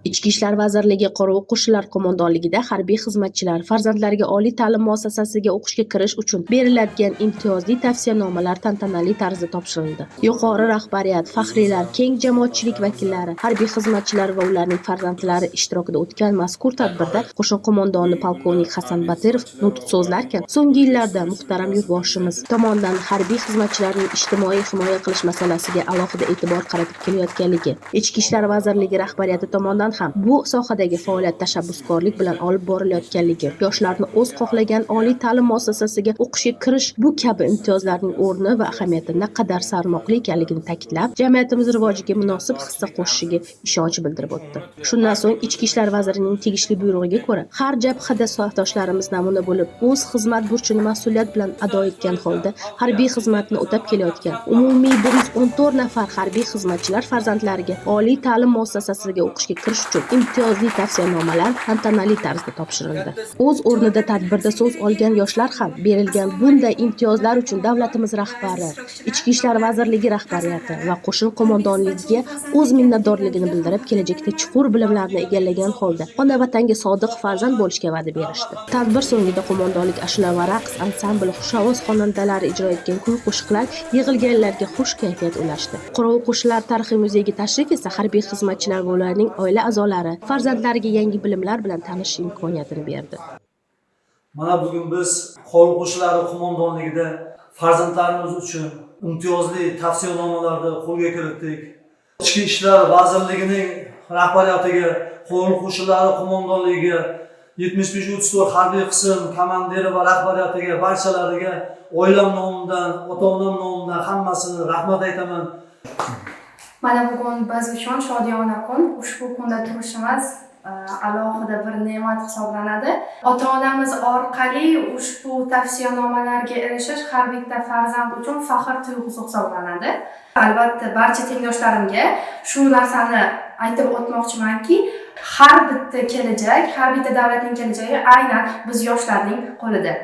Ichki ishlar vazirligi Qorovul qo'shinlar qo'mondonligida harbiy xizmatchilar farzandlariga oliy ta'lim muassasasiga o'qishga kirish uchun beriladigan imtiyozli tavsiyanomalar tantanali tarzda topshirildi. Yuqori rahbariyat, faxriylar, keng jamoatchilik vakillari, harbiy xizmatchilar va ularning farzandlari ishtirokida o'tgan mazkur tadbirda qo'shin qo'mondoni polkovnik Hasan Batirov nutq so'zlarkan, so'nggi yillarda muhtaram yurtboshimiz tomonidan harbiy xizmatchilarning ijtimoiy himoya qilish masalasiga alohida e'tibor qaratib kelayotganligi, Ichki ishlar vazirligi rahbariyati tomonidan ham bu sohadagi faoliyat tashabbuskorlik bilan olib borilayotganligi, yoshlarni o'z xohlagan oliy ta'lim muassasasiga o'qishga kirish bu kabi imtiyozlarning o'rni va ahamiyati naqadar sarmoqli ekanligini ta'kidlab, jamiyatimiz rivojiga munosib hissa qo'shishiga ishonch bildirib o'tdi. Shundan so'ng Ichki ishlar vazirining tegishli buyrug'iga ko'ra, har jabhada so'xdoshlarimiz namuna bo'lib, o'z xizmat burchini mas'uliyat bilan ado etgan holda harbiy xizmatni o'tab kelayotgan umumiy 114 nafar harbiy xizmatchilar farzandlariga oliy ta'lim muassasasiga o'qishga kirish uchun imtiyozli tavsiyanomalar tantanali tarzda topshirildi. O'z o'rnida tadbirda so'z olgan yoshlar ham berilgan bunday imtiyozlar uchun davlatimiz rahbari, Ichki ishlar vazirligi rahbariyati va qo'shin qo'mondonligiga o'z minnatdorligini bildirib, kelajakda chuqur bilimlarni egallagan holda ona vatanga sodiq farzand bo'lishga va'da berishdi. Tadbir so'ngida qo'mondonlik ashula va raqs ansambli xushovoz xonandalari ijro etgan kuy-qo'shiqlar yig'ilganlarga xush kayfiyat ulashdi. Qorovul qo'shinlar tarixiy muzeyiga tashrif esa harbiy xizmatchilar va ularning oila a'zolari farzandlariga yangi bilimlar bilan tanishish imkoniyatini berdi. Mana bugun biz Qorovul qo'shinlari qo'mondonligida farzandlarimiz uchun imtiyozli tavsiyanomalarni qo'lga kiritdik. Ichki ishlar vazirligining rahbariyatiga, Qorovul qo'shinlari qo'mondonligiga, 75-34 harbiy qism komandiri va rahbariyatiga, barchalariga oilam nomidan, ota-onam nomidan hammasini rahmat aytaman. Mana bugun biz uchun shodiyona kun. Ushbu kunda turishimiz alohida bir ne'mat hisoblanadi. Ota-onamiz orqali ushbu tavsiyanomalarga erishish har bitta farzand uchun faxr tuyg'usi hisoblanadi. Albatta, barcha tengdoshlarimga shu narsani aytib o'tmoqchimanki, har bitta kelajak, har bitta davlatning kelajagi aynan biz yoshlarning qo'lida.